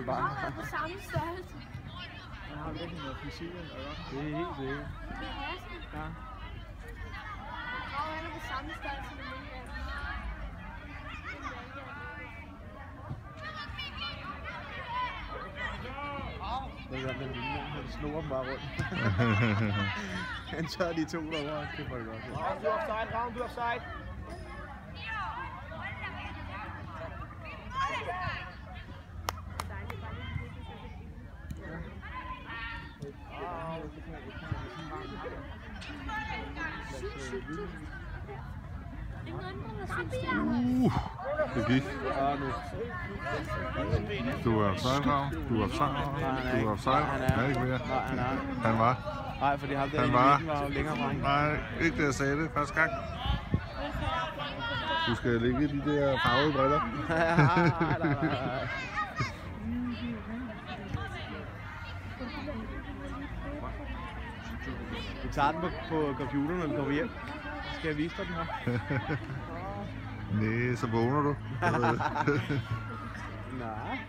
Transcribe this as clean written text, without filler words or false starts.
bare. Han er på samme størrelse. Han har virkelig noget fysik, eller hvad? Det er helt sikkert. Med Hassan. Ja. Og han er på samme størrelse med mig. Det er den lille mand, han snor dem bare rundt. Han tager de to derovre, det var det godt. Round, du offside, round, du offside. Det gik. Ja, nu. Du er offside, Rav. Du er offside. Du er offside. Han er ikke mere. Nej, han er. Han var. Nej, fordi ham der Han i var. midten var jo længere frem. Nej, ikke det jeg sagde det første gang. Du skal lægge de der farvede briller. Nej. Du tager den på computeren, når du kommer hjem. Skal jeg vise dig den her? Næh, så vågner du. Nej.